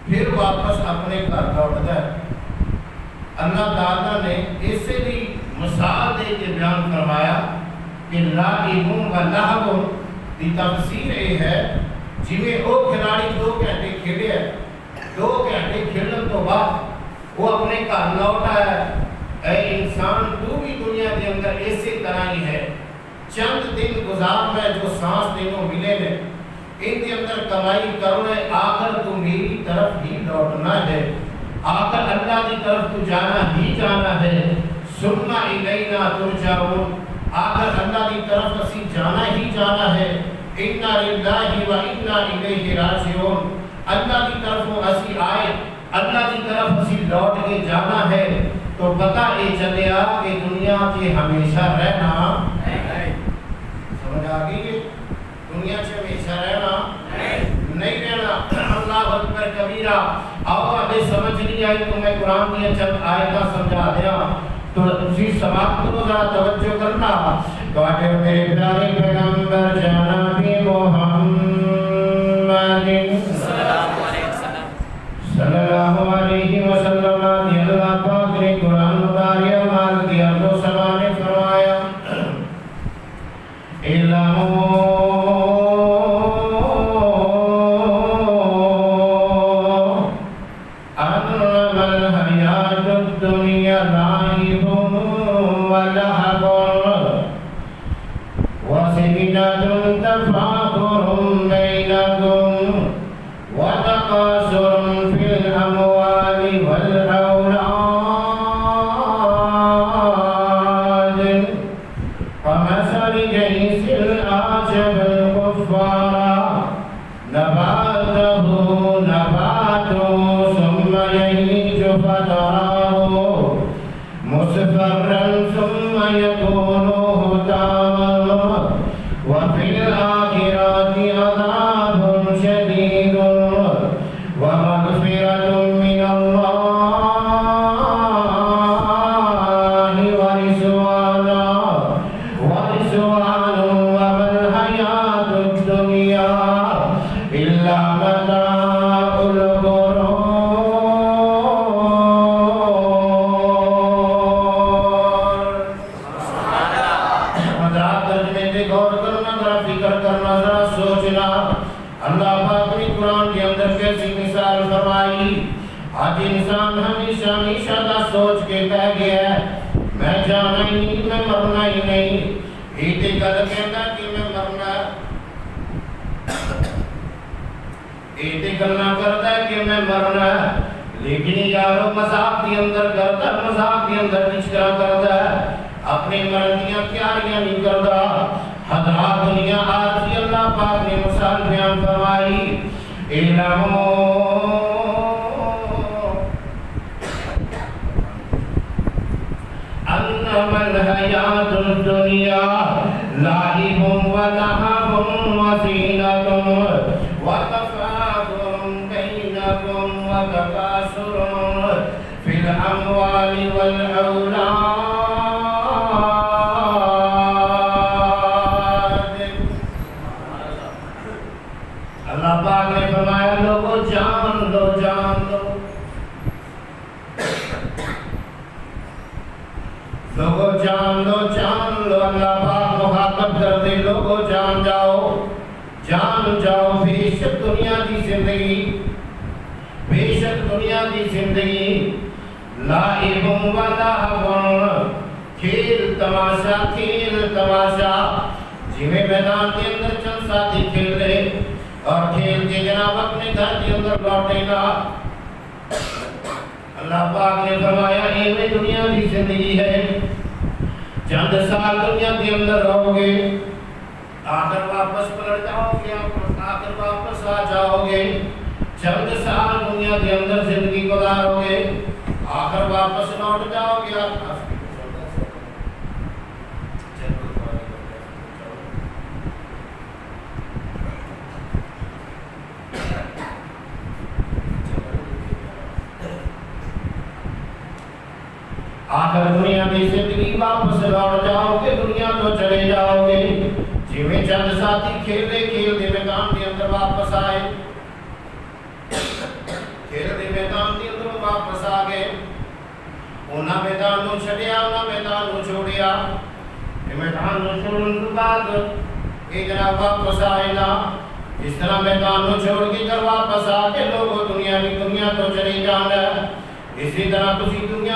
پھر واپس اپنے گھر لوٹتا ہے۔ اللہ تعالیٰ نے اسے بھی مثال دے کے بیان فرمایا کہ لائبون و لہبون کی تفسیر یہ ہے جویں وہ کھلاڑی 2 گھنٹے کھیلے ہے، 2 گھنٹے کھیلنے تو بعد وہ اپنے گھر لوٹا ہے۔ اے انسان تو بھی دنیا کے اندر اسی طرح ہی ہے، چند دن گزارنا ہے جو سانس تینوں ملے نے، ان کے اندر کمائی کرنا ہے، آخر تو میری طرف ہی لوٹنا ہے، آخر اللہ کی طرف تو جانا ہی جانا ہے۔ ثم الینا ترجعون، آخر اللہ کی طرف اسی جانا ہی جانا ہے۔ انا للہ و انا الیہ راجعون، اللہ کی طرف اسی آئے، اللہ کی طرف اسی لوٹ کے جانا ہے۔ تو پتہ یہ چلیا کہ دنیا کے ہمیشہ رہنا سمجھ آ گئی، دنیا سے ہمیشہ رہنا نہیں رہنا۔ اللہ اکبر کبیرہ۔ اب ہمیں سمجھ نہیں آئی تو میں قرآن کی چند آیتیں سمجھا دیا، تو اسی سماعت کو ذرا توجہ کرنا۔ کہ میرے پیارے پیغمبر جناب محمد صلی اللہ علیہ وسلم اللہ پاک نے قرآن مبارک مال کیا تو سما نے فرمایا انما الحیات الدنیا لعب ولہو وزینۃ تفاخر بینکم وتکاثر فی الاموال والاولاد کمثل غیث اعجب الکفار نباتہ ثم یہیج فتراه مصفرا ثم یکون حطاما وفی الآخرة عذاب شدید ومغفرة من اللہ ورضوان وما الحیاة الدنیا الا متاع الغرور۔ حضرات ترجمے پہ غور کرنا، ذرا فکر کرنا، ذرا سوچنا۔ اللہ پاک نے قرآن کے اندر کیسی مثال فرمائی۔ آج انسان ہمیشہ ہمیشہ کا سوچ کے کہہ گیا ہے میں جانا ہی نہیں، میں مرنا ہی نہیں۔ ایک گل کہتا کہ میں مرنا، ایک گلا کرتا ہے کہ میں مرنا، لیکن یارو مذاق کے اندر کرتا، مذاق کے اندر نچکرا کرتا ہے، اپنی مرضیاں تیاریاں نہیں کرتا۔ حضرات دنیا آج ہی اللہ پاک نے مثال بیان فرمائی۔ انما الحیات الدنیا لعب ولہو وزینۃ وتفاخر بینکم وتکاثر فی الاموال والاولاد۔ اللہ پاک نے فرمایا لوگوں جان لو، جان لو، لوگوں جان لو، جان لو۔ اللہ پاک مخاطب کر دے لوگوں جان جاؤ، جان جاؤ۔ بے شک دنیا کی زندگی، بے شک دنیا کی زندگی لعب و لہو، کھیل تماشا، کھیل تماشا۔ جویں میدان کے اندر چند ساتھی کھیل رہے اور کھیل کے جناب اپنے گھر کے اندر لوٹے گا۔ اللہ پاک نے فرمایا یہ دنیا کی زندگی ہے، چند سال دنیا کے اندر رہو گے، آخر واپس پلٹ جاؤ گے، آخر واپس آ جاؤ گے۔ چند سال دنیا کے اندر زندگی گزارو گے، آخر واپس لوٹ جاؤ گے۔ آخر دنیا کی زندگی واپس لوٹ جاؤ گے، دنیا تو چلے جاؤ گے۔ جویں چند ساتھی کھیلتے کھیلتے میدان کے اندر واپس آئے، ਉਹਨਾਂ ਮੈਦਾਨ ਨੂੰ ਛੱਡਿਆ, ਉਹਨਾਂ ਮੈਦਾਨ ਨੂੰ ਛੋੜਿਆ। ਇਹ ਮੈਦਾਨ ਨੂੰ ਛੋੜਨ ਤੋਂ ਬਾਅਦ ਇਹ ਜਨਾਬ ਵਾਪਸ ਆਏ ਨਾ। ਇਸ ਤਰ੍ਹਾਂ ਮੈਦਾਨ ਨੂੰ ਛੋੜ ਕੇ ਜਦ ਵਾਪਸ ਆ ਕੇ ਲੋਗੋ ਦੁਨੀਆ ਤੋਂ ਚਲੇ ਜਾਣਾ। ਇਸੇ ਤਰ੍ਹਾਂ ਤੁਸੀਂ ਦੁਨੀਆ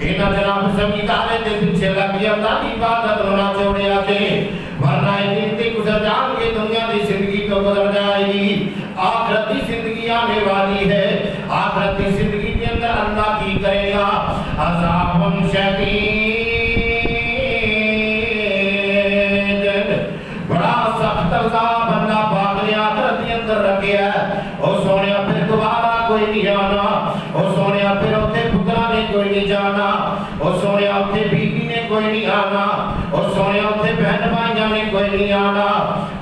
اینا جناب زمیندارے دے پیچھے لگی اللہ کی عبادت نہ چھوڑیا چھے ورنہ ایک دن گزر جان کے دنیا دی زندگی تو گزر جائے گی آخرت کی زندگی آنے والی ہے آخرت کی زندگی کے اندر اللہ کی کرے گا عذاب شدید بڑا سخت عذاب اللہ پاک نے آخرت کے اندر رکھیا ہے او سونیا پھر دوبارہ کوئی نہیں آنا او سونیا پھر اوتے پترا نے کوئی نہیں جانا او سونیا اوتے بیوی نے کوئی نہیں آنا او سونیا اوتے بہن بھائیاں نے کوئی نہیں آنا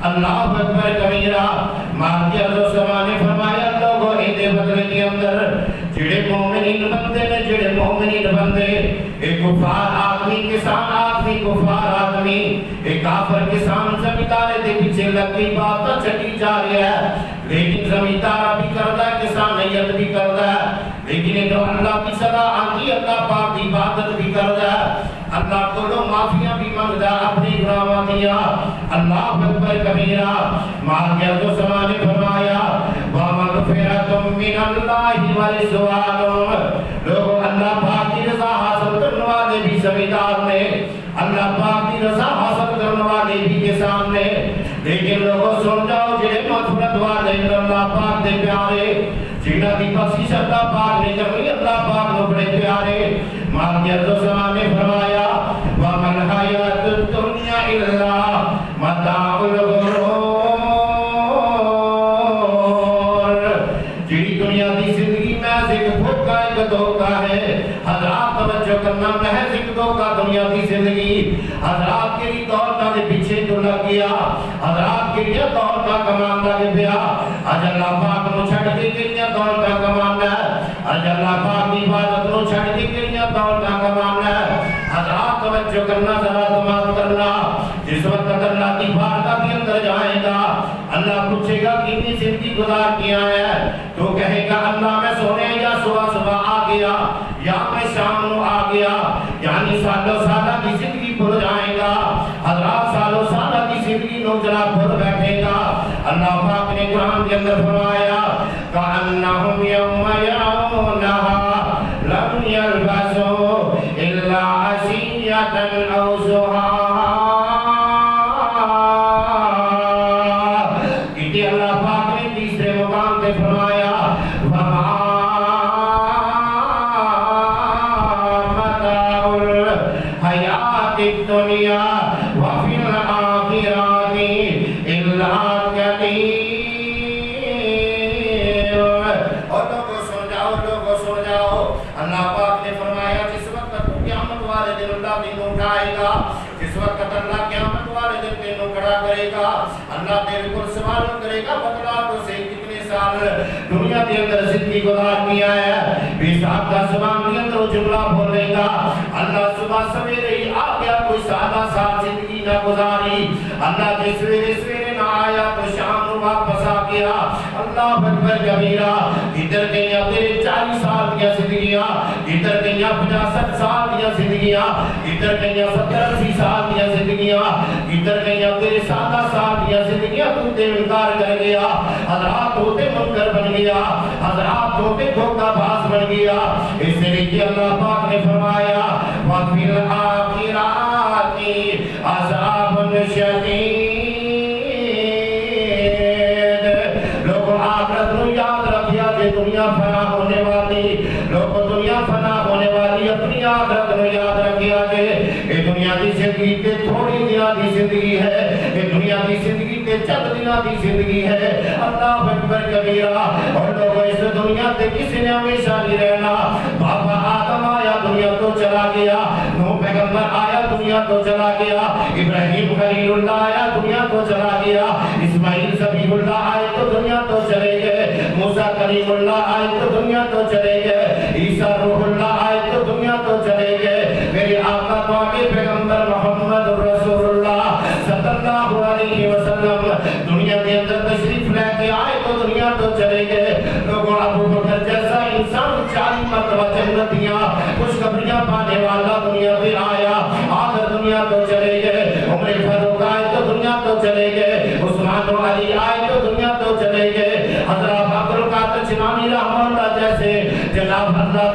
اللہ اکبر کبیرہ مالک السماء نے فرمایا لوگوں ایدے بدلے کے اندر جڑے مومنین بندے نے جڑے مومنین بندے ایک کفار آدمی کسان آدمی کفار آدمی ایک کافر کسان زمیندارے دے پیچھے لگی بات چلی جا رہی ہے لیکن زمیندار بھی کرتا ہے کسان نیت بھی کرتا ہے لیکن ایک اللہ کی صدا آتی اللہ پاک کی عبادت بھی کرتا ہے اللہ کو لو معافیاں بھی مانگتا اپنی گناہوں دیا اللہ اکبر کبیرہ مالک السماء نے فرمایا وَمَغْفِرَةٌ مِّنَ اللَّهِ وَرِضْوَانٌ لوگوں اللہ پاک کی رضا حاصل کرنے والے بھی زمیندار نے اللہ پاک کی رضا حاصل کرنے والے بھی کسان نے لیکن لوگوں سن جاؤ جڑے مغفرت والے اللہ پاک دے پیارے جنہ کی بخشش اللہ پاک نے کرنی اللہ پاک نے بڑے پیارے مالک السماء نے فرمایا وَمَا الْحَيَاةُ الدُّنْيَا إِلَّا مَتَاعُ الْغُرُورِ جڑی دنیا دی زندگی محض ایک دھوکہ ایک دھوکہ ہے حضرات توجہ کرنا محض ایک دھوکہ دنیا دی زندگی حضرات کے لیے دولتاں دے پیچھے تو لگ گیا حضرات کے لیے دولتاں کمانا دے پیا اج اللہ پاک نو چھڑ کے کیڑیاں دولتاں کمانا ہے اج اللہ پاک دی عبادت نو چھڑ کے کیڑیاں دولتاں کمانا ہے حضرات توجہ کرنا ذرا سماعت کرنا جس وقت اللہ کی بارگاہ کے اندر جائے گا اللہ پوچھے گا کتنی زندگی گزار کیا ہے تو کہے گا اللہ میں سونے یا صبح صبح آ گیا یا میں شام کو آ گیا یعنی سالوں سالہ کی زندگی بھول جائے گا حضرات سالوں سالہ کی زندگی نو جناب بھول بیٹھے گا اللہ پاک نے قرآن کے اندر فرمایا کأنہم یوم یرونہا لم یلبسوا الا عشیۃ او ضحاہا اللہ پاک نے تیسرے مقام پہ فرمایا متاع الحیات الدنیا وفی الآخرات الا قلیل اور لوگوں سن جاؤ اللہ پاک نے فرمایا جس وقت قیامت والے دن اللہ تینوں اٹھائے گا جس وقت اللہ قیامت والے دن تینوں کھڑا کرے گا اللہ تیرے کو سوال کرے گا بتلا تو سے کتنے سال دنیا کے اندر زندگی گزار کیا ہے بے صاحب کا زبان کے اندر جملہ بولے گا اللہ صبح سویرے ہی آ گیا کوئی سادہ سال زندگی نہ گزاری اللہ کے سویرے سویرے نہ آیا تو شام کو واپس آ گیا اللہ اکبر کبیرہ ادھر گئیاں تیرے 40 سال کی زندگیاں ادھر گئیاں 50 سال کی زندگیاں ادھر گئیاں 70 سال کی زندگیاں ادھر گئیاں تیرے 7 سال کی زندگیاں تو تے انکار کر گیا حضرات ہوتے منکر بن گیا حضرات ہوتے دھوکہ باز بن گیا اس لیے اللہ پاک نے فرمایا وَفِي الْآخِرَاتِ عَذَابٌ شَدِيدٌ لوگوں آخرت نو یاد رکھیا کہ دنیا فنا ہونے والی لوگوں دنیا فنا ہونے والی اپنی آخرت نو یاد رکھیا کہ یہ دنیا دی زندگی تے تھوڑی دنیا دی زندگی ہے یہ دنیا دی زندگی تے چند دنیا دی زندگی ہے اللہ اکبر کبیرہ اور لوگوں اس دنیا تے کسی نے ہمیشہ نہیں رہنا بابا آدم آیا دنیا تو چلا گیا نوح پیغمبر آیا دنیا تو چلا گیا ابراہیم خلیل اللہ آیا دنیا تو چلا گیا اسماعیل ذبیح اللہ آئے تو دنیا تو چلے گئے موسیٰ کلیم اللہ آئے تو دنیا تو چلے گئے عیسیٰ روح اللہ آئے تو دنیا تو چلے گئے میرے آقا تو آگے پیغمبر محمد رسول اللہ صلی اللہ علیہ وسلم دنیا کے اندر تشریف لے کے آئے تو دنیا تو چلے گئے لوگوں ابو بکر جیسا انسان 40 مرتبہ جنتیاں خوشخبریاں پانے والا دنیا پہ آیا آخر دنیا تو چلے گئے عمر فاروق آئے تو دنیا تو چلے گئے عثمان و علی آئے تو دنیا تو چلے گئے حضرت عبدالقادر جیلانی رحمہ اللہ جیسے جناب حضرت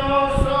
900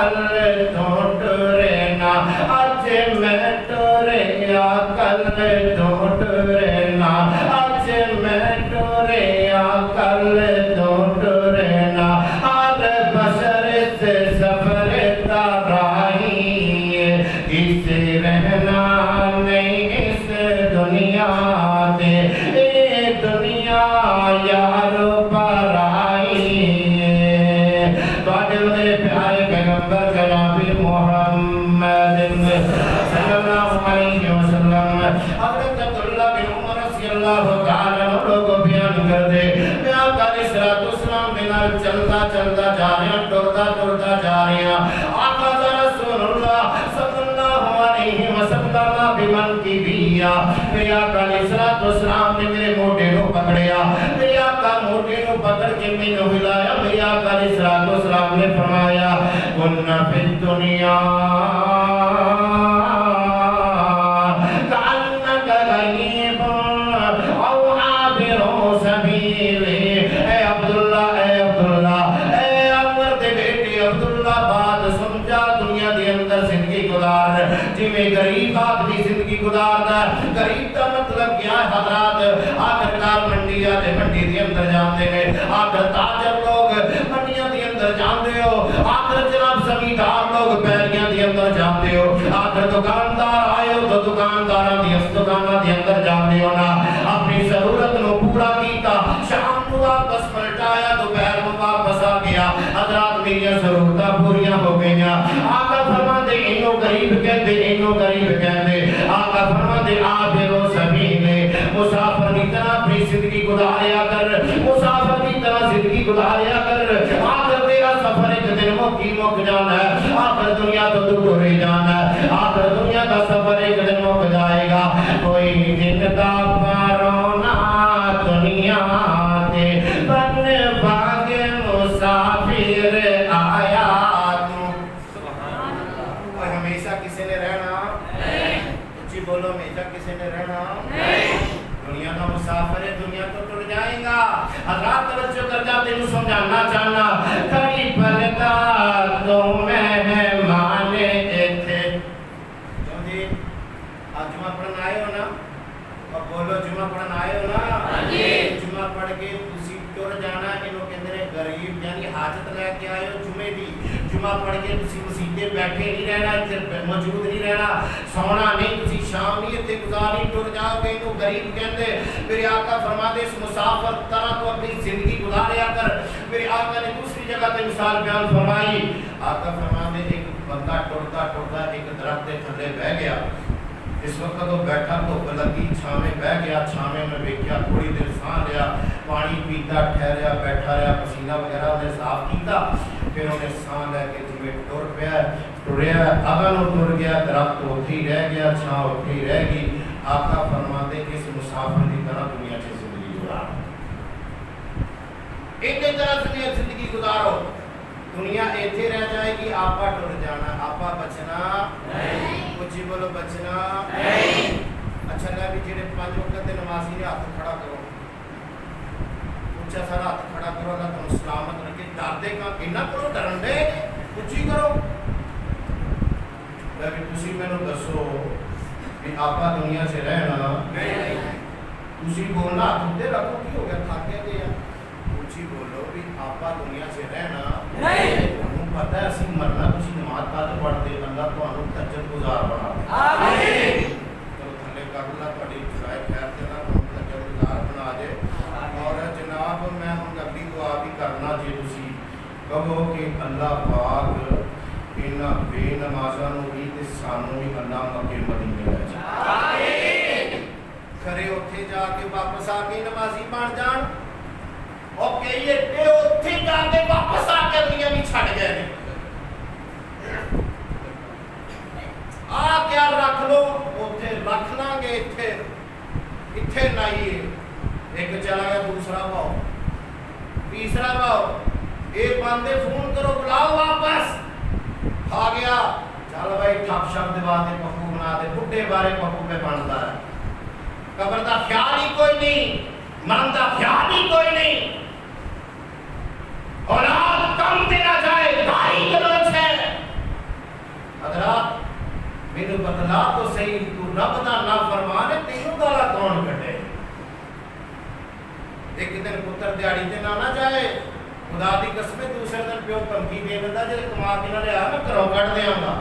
کل تو ٹرے نا اج میں ٹریا کل تو ٹرے نا اج میں ٹریا کل تو ٹرے نا ہر بشر سے سفر تباہی اس رہنا نہیں اس دنیا دے اے دنیا یارو پرائی میرے پیارے پیغمبر جناب محمد صلی اللہ علیہ وسلم حضرت عبداللہ بن عمر رضی اللہ تعالیٰ عنہ لوگوں بیان کر دے میں آقا علیہ السلام بنا چلتا چلتا جا رہے ہیں ٹرتا ٹرتا جا رہے ہیں آقا رسول اللہ صلی اللہ علیہ وسلم بمن کی بیا میرے آقا علیہ السلام نے میرے موٹے کو پکڑیا میرے آقا موٹے کو پکڑ کے میں نے ہلایا میرے آقا علیہ السلام نے فرمایا کن فی الدنیا کأنک غریب او عابر سبیل اے عبداللہ اے عبداللہ اے عمر دے بیٹے عبداللہ بات سمجھا دنیا دے اندر زندگی گزار جی میں غریب آدمی زندگی گزاردا غریب دا مطلب کیا ہے حضرات آخرکار منڈی آدھے منڈی دے اندر جاندے ہیں آخر تاجر لوگ منڈیاں دے اندر جاندے ہو آخر جناب زمیندار لوگ پیریاں دے اندر جاندے ہو آخر دکاندار آئے ہو تو دکانداراں دی دکاناں دے اندر جاندے ہو نا اپنی ضرورت نو پورا کیتا شام نو واپس پلٹایا دوپہر نو واپس آ گیا حضرات میری ضرورتاں پوریاں ہو گئیاں آقا فرماندے انو غریب کہندے انو غریب کہندے آقا فرماندے عابر سبیل مسافر کی طرح اپنی زندگی گزاریا کر مسافر کی طرح زندگی گزاریا کر آخر تیرا سفر ایک دن مک جانا ہے آخر دنیا تو ٹرے جانا ہے آخر دنیا کا سفر ایک دن مک جائے گا کوئی دن کا پرونا دنیا دے بن باغ مسافر آیا تو ہمیشہ کسی نے رہنا جی بولو ہمیشہ کسی نے رہنا دنیا کا مسافر ہے دنیا تو ٹر جائے گا حضرات توجہ کر جاتے ہیں سمجھانا چاہنا کڑی پلتا تو مہمان تھے کیوں جی آج جمعہ پڑھنا آئے ہو نا اور بولو جمعہ پڑھنا آئے ہو نا جمعہ پڑھ کے تسی ٹر جانا انہوں کے اندر غریب یعنی حاجت لے کے آئے ہو جمعے دی جمعہ پڑھ کے تسی مسیطے بیٹھے نہیں رہنا موجود نہیں رہنا سونا نہیں تسی شام نہیں اتنے گزارنی ٹر جاؤ گے انہوں غریب کہتے میرے آقا فرما دے اس مسافر طرح تو اپنی زندگی گزاریا کر میرے آقا نے دوسری جگہ تے مثال بیان فرمائی آقا فرما دے ایک بندہ ٹرتا ٹرتا ایک درخت کے تھلے بہ گیا اس وقت وہ بیٹھا تو لگی چھاویں بہ گیا چھاویں میں بیٹھیا تھوڑی دیر سان لیا پانی پیتا ٹھہریا بیٹھا رہا پسینہ وغیرہ انہیں صاف کیتا پھر انہیں سان لے کے جویں ٹر پیا ٹریا اگن ٹر گیا درخت اٹھی رہ گیا چھاں اٹھی رہ گئی آقا فرماتے کہ اس مسافر کی طرح دنیا سے زندگی گزارو ایک طرح زندگی گزارو دنیا ایتھے رہ جائے گی آپا ٹر جانا آپا بچنا کچھ بولو بچنا اچھا اللہ بھی جڑے 5 وقت نمازی نے ہاتھ کھڑا کرو اچھا سارا ہاتھ کھڑا کرو اللہ تم سلامت رکھے ڈردے کا اتنا کرو ڈرن دے کچھ ہی کرو لیکن تسی میں نو دسو کہ آپا دنیا سے رہنا تسی بولنا ہاتھ دے رکھو کی ہو گیا تھاکے گیا کچھ ہی بولو بھی آپا دنیا سے رہنا ہم پتہ ہے اسی مرنا تسی نماز پڑھ پڑھتے اللہ تو انو تجد گزار بنا آمین تو تھلے کر اللہ پڑھی جرائے خیر دینا تو تجد گزار بنا دے اور جناب میں ہم اگلی دعا بھی کرنا جی تسی کہو کہ اللہ پاک ان بے نمازاں نو بھی تے سانو بھی اللہ مکے مدینے لے جائے آمین کھڑے اوتھے جا کے واپس آ کے نمازی بن جان اور کہیے کہ اوتھے جا کے واپس آ کے دنیا بھی چھڑ گئے ہیں آ کیا رکھ لو اوتھے رکھ لیں گے اتھے لائیے ایک چلا گیا دوسرا پاؤ تیسرا پاؤ ایک بندے فون کرو بلاؤ واپس آ گیا چل بھائی ٹھپ شپ دوا دے پپو بنا دے بڈھے بارے پپو پہ بنتا ہے قبر دا خیال ہی کوئی نہیں من دا خیال ہی کوئی نہیں اولاد کم دینا جائے بھائی گلوچ ہے مینوں بتلا تو صحیح تو رب دا نافرمان ہے تینوں گالا کون کٹے ایک دن پتر دیہڑی تے نہ جائے خدا دی قسم دوسرے دن پیو دھمکی دے دیندا جے کما کے نہ لیا میں گھروں کڈ دیاں گا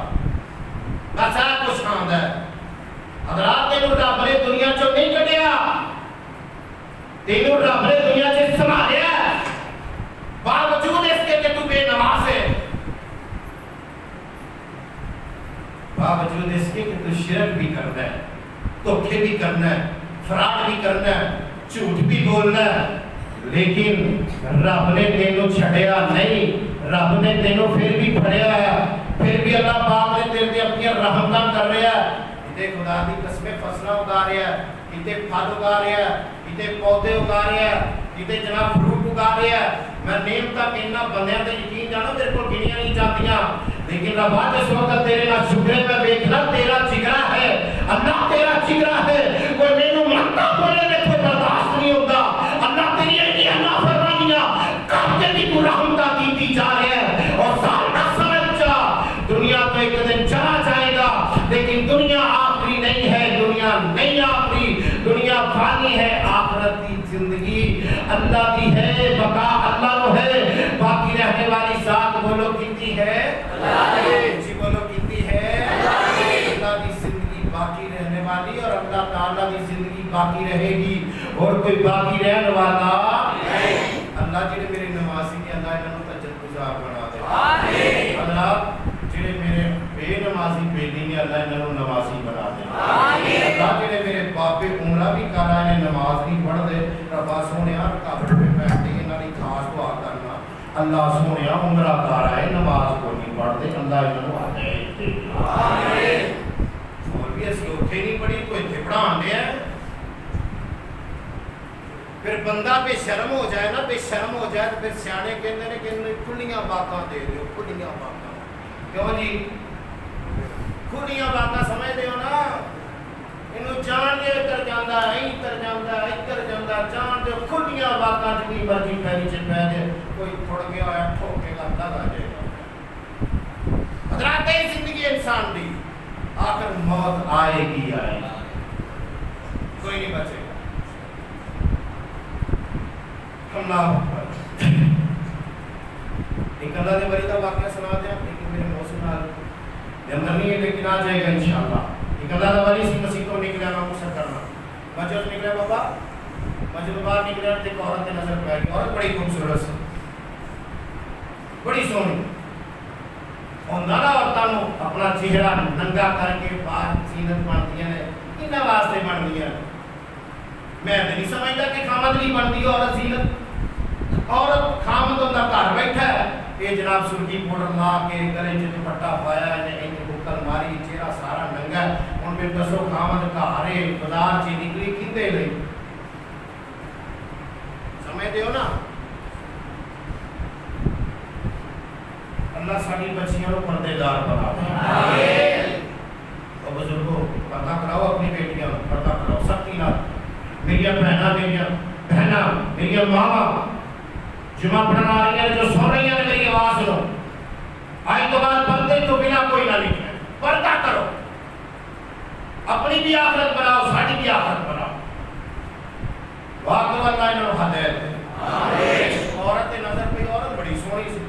بس آ کچھ آندا ہے حضرات تینوں رب نے دنیا چوں نہیں کڈیا تینوں رب نے دنیا سے سنبھالیا باوجود اس کے کہ تو بے نماز ہے باوجود اس کے کہ تو شرک بھی کرنا ہے دھوکے بھی کرنا ہے فراڈ بھی کرنا ہے جھوٹ بھی بولنا ہے لیکن رب نے تینوں چھڑیا نہیں رب نے تینوں پھر بھی پھڑیا ہے پھر بھی اللہ پاک نے تیرے تے اپنی رحمتاں کر رہا ہے تے خدا دی قسم فصلاں اگا رہا ہے کتے پھل اگا رہا ہے کتے پودے اگا رہا ہے کتے جناب فروٹ اگا رہا ہے میں نعمتاں کہنا بندیاں تے یقین جانو میرے کو گنیاں نہیں جاندیاں لیکن رب آج اس وقت تیرے نال شکر ہے میں دیکھنا تیرا جگرا ہے اللہ تیرا جگرا ہے کوئی مینوں منتا بولے تے کوئی برداشت نہیں ہوتا اللہ تیری ایڈیاں نافرمانیاں کر کے بھی تو رحمتاں کیتی جا رہے ہیں اور سارا سمجھ جا دنیا تو ایک دن چلا جائے گا لیکن دنیا آخری نہیں ہے دنیا نہیں آخری دنیا فانی ہے آخرت کی زندگی اللہ کی ہے بقا اللہ کو ہے باقی رہنے والی ذات بولو کیتی ہے جی بولو کیتی ہے اللہ کی زندگی باقی رہنے والی اور اللہ تعالیٰ کی زندگی باقی رہے گی اور کوئی باقی رہنے والا اللہ جی میرے نمازی کے اللہ انہوں تجد گزار بنا دے اللہ جڑے میرے بے نمازی بیٹی نے اللہ انہوں نمازی بنا دے اللہ جڑے میرے باپے عمرہ بھی کر رہے ہیں نماز نہیں پڑھ دے ربا سونے رکعت پہ بیٹھتے ہیں انہوں نے خاص دعا کرنا اللہ سونے عمرہ کر رہے ہیں نماز کو نہیں پڑھ دے اللہ انہوں ہدایت دے اور بھی اسی اوتھے نہیں پڑھی کوئی اتنے پڑھان دے ہیں پھر بندہ بے شرم ہو جائے نا بے شرم ہو جائے تو پھر سیانے کہندے نے کہ کھلیاں باتاں دے دیو کھلیاں باتاں کیوں جی کھلیاں باتاں سمجھ دیو نا انہوں جان دے اتر جاندہ اتر جاندہ جان دے کھلیاں باتاں جنی مرضی پہلی چل پہ دے کوئی تھوڑ گیا ہے ٹھوکے گا دادا جائے گا حضرات ہے زندگی انسان دی آخر موت آئے گی کوئی نہیں بچے گا اللہ ایک اللہ نے بری کا واقعہ سنا دیا لیکن میرے موسم حال اندر نہیں ہے لیکن آ جائے گا انشاءاللہ ایک اللہ نے بری سی مسیح کو نکلے میں مقصد کرنا مسجد نکلے بابا مسجد باہر نکلے ایک عورت کے نظر پہ آئی عورت بڑی خوبصورت سی بڑی سونی اور نانا عورتوں اپنا چہرہ ننگا کر کے باہر زینت بن دیا نے انہاں واسطے بن دیا میں نہیں سمجھتا کہ خامد نہیں بنتی عورت زینت عورت خامد ہوتا گھر بیٹھا ہے یہ جناب سرخی پاؤڈر لا کے گلے چ دوپٹہ پایا ہے ان بکل ماری چہرہ سارا ننگا ہے ہن پھر دسو خامد گھر بازار چ نکلی کیندے لئی سمجھ دیو نا اللہ ساری بچیاں کو پردے دار بنا دے آمین اور بزرگوں پردہ کراؤ اپنی بیٹیاں پردہ کراؤ سختی نال میری بہنا میری ماما جمعہ پڑھنا آ رہی ہیں جو سو رہی ہیں میری آواز سنو آج تو بعد پردے تو بنا کوئی نہ نکلے پردہ کرو اپنی بھی آخرت بناؤ ساری بھی آخرت بناؤ واقعہ اللہ انہوں ہدایت دے عورت نظر پہ عورت بڑی سونی سی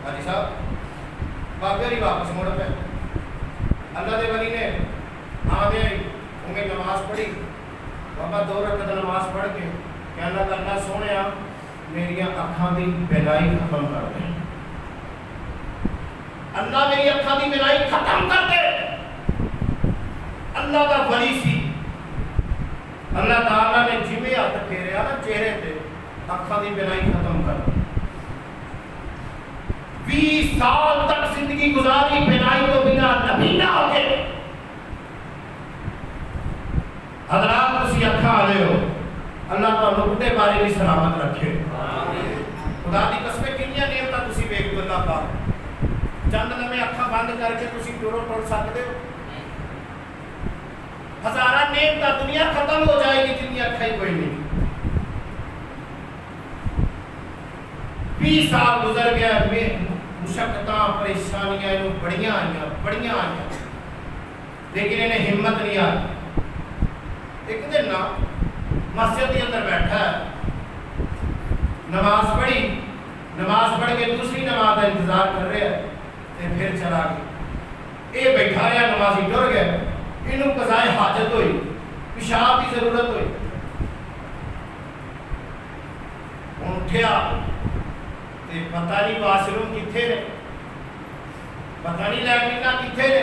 حاجی صاحب باقی واپس موڑ پہ اللہ دے ولی نے آدھے انہیں نماز پڑھی بابا 2 رکعت نماز پڑھ کے کہنا کہ اللہ سونے میری اکھاں دی بینائی ختم کر دے اللہ میری اکھاں دی بینائی ختم کر دے اللہ کا ولی سی اللہ تعالیٰ نے جویں ہاتھ پھیریا نا چہرے پہ اکھاں دی بینائی ختم کر دے 20 سال تک زندگی گزاری بینائی تو بنا نبی نہ ہو کے حضرات اسی اکھاں آلے ہو اللہ کا نکتے بارے بھی سلامت رکھے خدا دی قسمیں کنیاں نعمتاں تسی ویکھ دو اللہ پاک چند لمحے اکھاں بند کر کے تسی ٹر سکتے ہو ہزارہ نعمتاں دنیا ختم ہو جائے گی جنی اکھاں ہی کوئی نہیں 20 سال گزر گیا مشقتاں پریشانیاں بڑیاں آئیاں لیکن انہیں ہمت نہیں آئی. ایک دن نا مسجد کے اندر بیٹھا ہے, نماز پڑھی, نماز پڑھ کے دوسری نماز کا انتظار کر رہے ہیں, پھر چلا گیا. یہ بیٹھا رہا, نمازی ٹر گئے, انہوں قضائے حاجت ہوئی, پیشاب کی ضرورت ہوئی. اٹھیا تے پتہ نہیں واش روم کتنے نے, پتہ نہیں لیٹرین کتنے نے.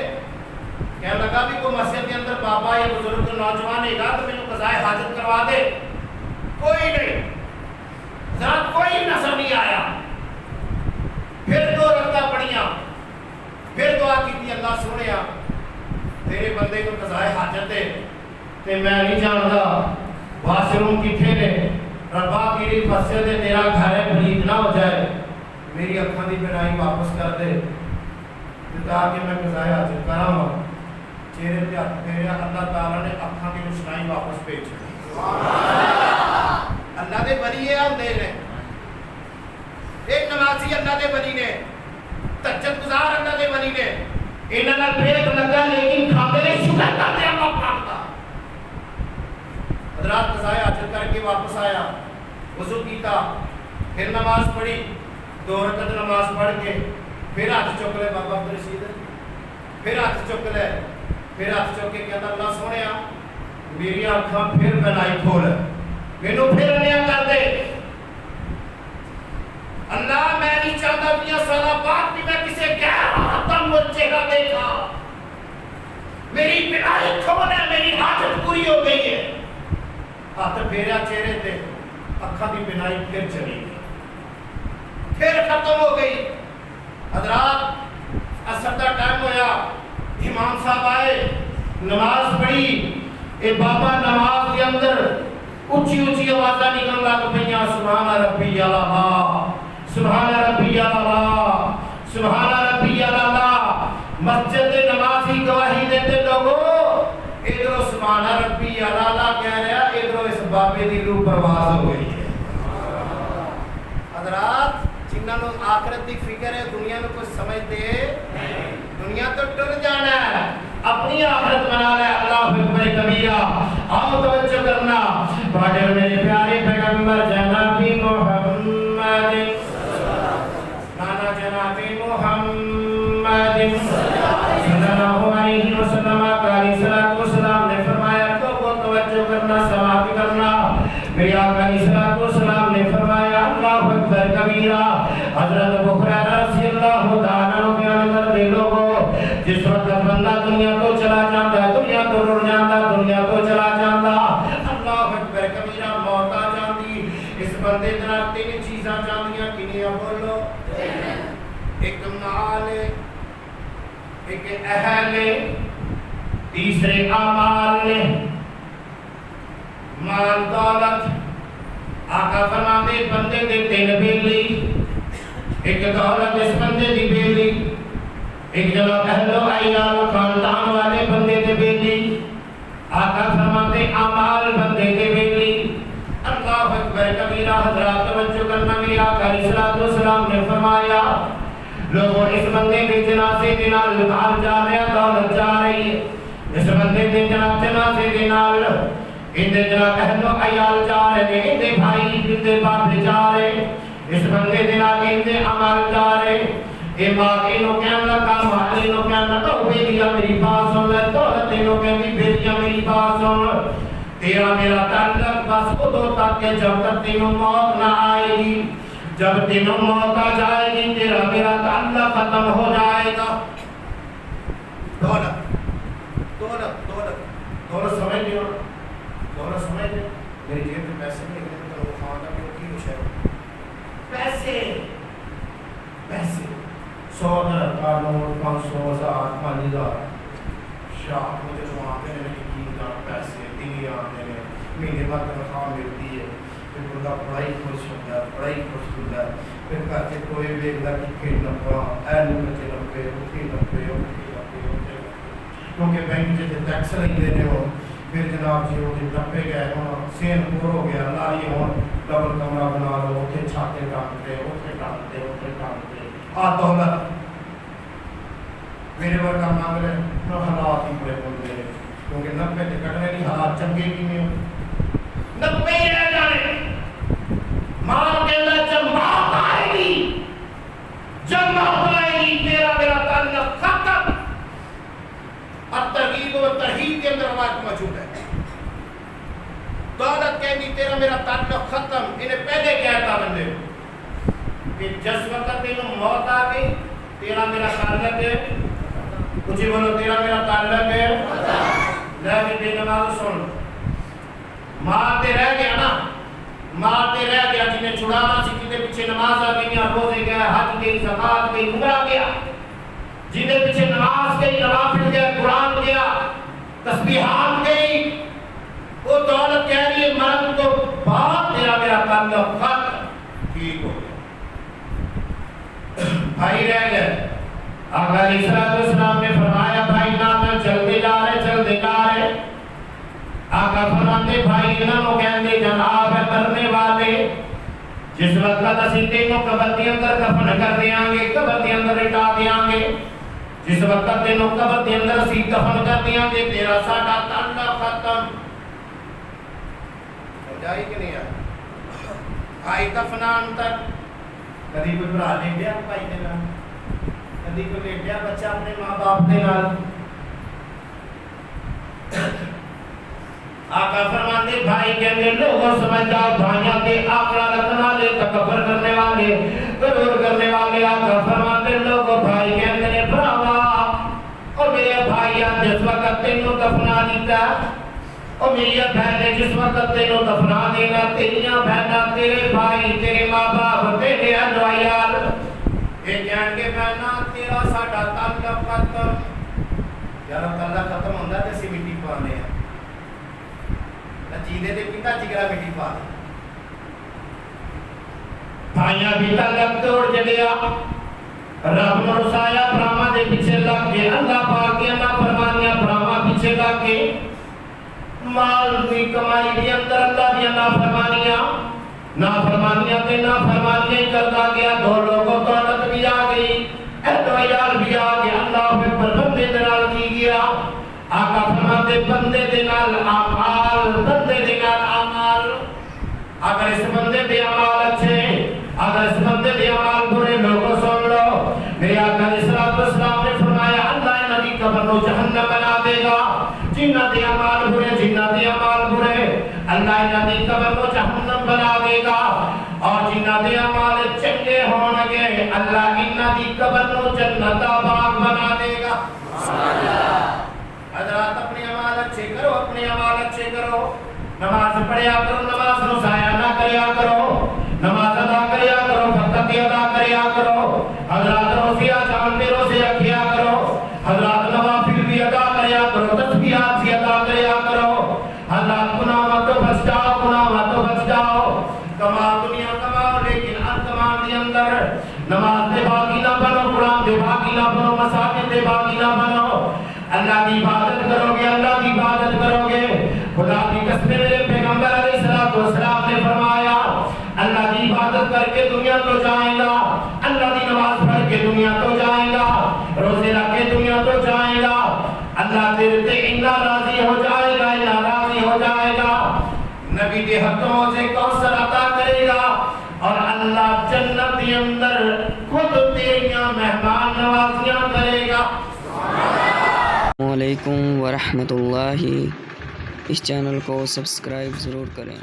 کہنے لگا بھی کوئی مسجد کے اندر بابا یا بزرگ نوجوان ہے گا تو مجھے قضائے حاجت کروا دے. کوئی نہیں, ذرا کوئی نظر نہیں آیا. پھر 2 رکعتاں پڑھیاں, پھر دعا کی, اللہ سنیا تیرے بندے کو قضائے حاجت ہے تے میں نہیں جانتا واش روم کتنے نے. ربا میری مسجد ہے, تیرا گھر ہے, پلید نہ ہو جائے, میری اکھاں دی بینائی واپس کر دے تاکہ میں قضائے حاجت کراں. چہرے پہ ہاتھ پھیریا, اللہ تعالیٰ نے اکھاں کی روشنائی واپس بھیج دی. اللہ دے ولی ہوندے نے, ایک نمازی اللہ دے ولی نے, تہجد گزار اللہ دے ولی نے. انہاں نال بریک لگا لیکن کھاندے نے شکر کردے اللہ پاک دا. حضرات قضائے حاجت کر کے واپس آیا, وضو کیتا, پھر نماز پڑھی, 2 رکعت نماز پڑھ کے پھر ہاتھ چک لے بابا عبد الرشید, پھر ہاتھ چک لے, پھر ہاتھ چک کے کہتا اللہ سونیا میری آنکھاں پھر بنائی کھول, مینوں پھر نیا کر دے. اللہ میں نہیں چاہتا 20 سالہ بعد بھی میں کسی غیر عورت کا مجھ چہرہ دیکھا. میری بنائی کھول ہے, میری حاجت پوری ہو گئی ہے. ہاتھ پھیریا چہرے تے, اکھاں دی بینائی پھر چلی گئی, پھر ختم ہو گئی. حضرات عصر کا ٹائم ہویا, امام صاحب آئے, نماز پڑھی. اے بابا نماز کے اندر اونچی اونچی آوازاں نکلن لگ پئیاں, سبحان ربی الاعلی, سبحان ربی الاعلی, سبحان ربی الاعلی. مسجد نمازی گواہی دیتے لوگوں, ادھر سبحان ربی الاعلی کہہ رہا, ادھر اس بابے دی روح پرواز ہو گئی ہے. حضرات جنہاں نوں آخرت دی فکر ہے, دنیا نوں کچھ سمجھتے نہیں. دنیا تو ٹر جانا ہے, اپنی آخرت بنا لے. اللہ اکبر کبیرہ. آؤ توجہ کرنا, بڑے میرے پیارے پیغمبر جناب محمد, نانا جناب محمد صلی اللہ علیہ وسلم علیہ السلام نے فرمایا, تو توجہ کرنا, سماعت کرنا. میرے آقا علیہ السلام نے فرمایا اللہ اکبر کبیرہ. حضرت ابو ہریرہ رضی اللہ تعالیٰ عنہ بیان کرتے لوگوں, جس وقت بندہ دنیا کو چلا جاتا ہے, دنیا تو رڑ جاتا, دنیا کو چلا جاتا, اللہ اکبر کبیرہ, موت آ جاتی. اس بندے جناب 3 چیزاں جاندیاں, کنیاں بولو, ایک مال, ایک اہل, تیسرے اعمال. مال دولت, آقا فرماتے بندے دے 3 بیلی, ایک دولت اس بندے دی بیلی, ایک جناب اہل و عیال خاندان والے بندے دے بیلی. آقا فرماتے اعمال بندے دے بیلی. اللہ اکبر کبیرہ. حضرات توجہ کرنا, میرے آقا علیہ السلام نے فرمایا لوگوں اس بندے کے جنازے کے نال مال جا رہا, دولت جا رہی ہے. اس بندے کے جنازے کے نال اندے جناب اہل و عیال جا رہے ہیں, اندے بھائی اندے باپ جا رہے, اس بندے کے نال اندے عمل جا رہے. اے ماں انہوں کہنے لگا, مال انہوں کہنے لگا, بیٹیا میری بات سن لے, دولت انہوں کہنے بیٹیا میری بات سن. تیرا میرا تعلق بس ادھر تک کہ جب تک تینوں موت نہ آئے گی, جب تینوں موت آ جائے گی تیرا میرا تعلق ختم ہو جائے گا. دولت دولت دولت دولت سمجھ لیو, دولت سمجھ لیں. میری جیب میں پیسے نہیں لکھے تو وہ خواندہ کیوں کی خوش ہے. پیسے پیسے 100 کا نوٹ, 500, 1000, 5000. شاہ مجھے تو آتے ہیں میری 3,000 پیسے, دنیا آتے ہیں, مہینے بعد تنخواہ ملتی ہے. پھر بندہ پڑھائی خوش ہوتا ہے, پڑھائی خوش ہوتا ہے. پھر کر کے کوئی ویکھدا کہ کھیل نپا, اینو بچے نپے, اٹھی نپے, کیونکہ بینک جیسے ٹیکس لگتے ہیں وہ. پھر جناب جی وہ ڈبے گئے, ہوں سین پور ہو گیا, لائی ہوں ڈبل کمرہ بنا لو, اتنے چھاتے ٹانگتے, اتنے ٹانگتے, اتنے ٹانگتے. آ دولت میرے ورگا مانگ رہے نہ حالات ہی بڑے بول رہے کیونکہ 90 تے کٹنے نہیں حالات چنگے کی نہیں ہو 90 ہی رہ جانے ماں کے اندر جب موت آئے گی جب موت آئے گی تیرا میرا تعلق ختم الترغیب و ترہیب کے اندر روایت موجود ہے دولت کہنی تیرا میرا تعلق ختم انہیں پہلے کہتا بندے کہ جس وقت تینوں موت آ گئی تیرا میرا تعلق ہے کچھ ہی بولو تیرا میرا تعلق ہے لیکن بے نماز سن مارتے رہ گیا نا مارتے رہ گیا جنہیں چھڑانا سی جنہیں پیچھے نماز آ گئی روزے گیا حج گئی زکات گئی عمرہ گیا جنہیں پیچھے نماز گئی نوافل گیا قرآن گیا تسبیحات گئی وہ دولت کہہ رہی ہے مرد تو بات تیرا میرا تعلق ختم ٹھیک ہو گیا بھائی رہ گئے آقا علیہ السلام نے فرمایا بھائی نہ جلدی لا رہے آقا فرماتے بھائی انہوں کہندے جناب ہے مرنے والے جس وقت اسی تینوں قبر کے اندر کفن کر دیاں گے قبر کے اندر لٹا دیاں گے جس وقت تینوں قبر کے اندر اسی کفن کر دیاں گے تیرا ساڈا تعلق ختم ہو جائے کہ نہیں بھائی دفنان تک کدی کوئی بھرا لے گیا بھائی دے نال کدی کوئی لے گیا بچہ اپنے ماں باپ دے نال آقا فرماتے بھائی کہنے لوگوں سمجھ جاؤ بھائیاں کے آقا رکھنے والے تکبر کرنے والے غرور کرنے والے آقا فرماتے لوگوں بھائی کہنے بھراوا اور میرے بھائیاں جس وقت تینوں دفنا دیتا اور میری بہنیں جس وقت تینوں دفنا دینا تیریاں بہناں تیرے بھائی تیرے ماں باپ تیرے اہل یہ کہن کے بہنا تیرا ساڈا تعلق ختم یار تعلق ختم ہوتا ہے اسی مٹی پانے ہیں جیدے دے پیتا جگرہ مٹی پا دے بھائیاں بھی تعلق توڑ جلیا رب نو رسایا براما دے پیچھے لگ کے اللہ پاک کے اللہ فرمانیاں براما پیچھے لگ کے مال دی کمائی دی اندر اللہ دی نافرمانیاں تے نافرمانیاں ہی کرتا گیا دو لوگوں دولت بھی آ گئی اعتبار بھی آ گیا اللہ پر بندے دنال کی گیا آقا فرماتے بندے دنال آمال بندے دنال آمال اگر اس بندے دے عمال اچھے اگر اس بندے دے عمال برے لوگوں سن لو میرے آقا علیہ السلام نے فرمایا اللہ انہاں دی قبر نو جہنم بنا دے گا جنہ دے عمال برے اللہ انہاں دی قبر نو جہنم بنا دے گا اور جنہ دے عمال چنگے ہون گے اللہ انہاں دی قبر نو جنت دا باغ بنا دے گا حضرات اپنے عمال اچھے کرو نماز پڑھیا کرو نماز نو ضائع نہ کریا کرو نماز ادا کریا کرو فقط ادا کریا کرو حضرات روزیہ جانتے روزے رکھیا کرو حضرات نوافل بھی ادا کریا کرو تسبیحات بھی ادا کریا کرو حضرات گناہوں تو بچ جاؤ کما دنیا کماؤ لیکن انتمان دی اندر نماز دے باقی نہ بنو قرآن دے باقی نہ بنو مساجد دے باقی نہ بنو اللہ کی عبادت کرو گے خدا کی قسم میرے پیغمبر علیہ السلام نے فرمایا اللہ کی عبادت کر کے دنیا تو جائے گا اللہ کی نماز پڑھ کے دنیا تو جائے گا روزے رکھ کے دنیا تو جائے گا اللہ تیرے تے اتنا راضی ہو جائے گا نبی کے ہاتھوں سے کوثر عطا کرے گا اور اللہ جنت کے اندر خود تیریاں مہمان نوازیاں کرے گا۔ السلام علیکم ورحمۃ اللہ، اس چینل کو سبسکرائب ضرور کریں۔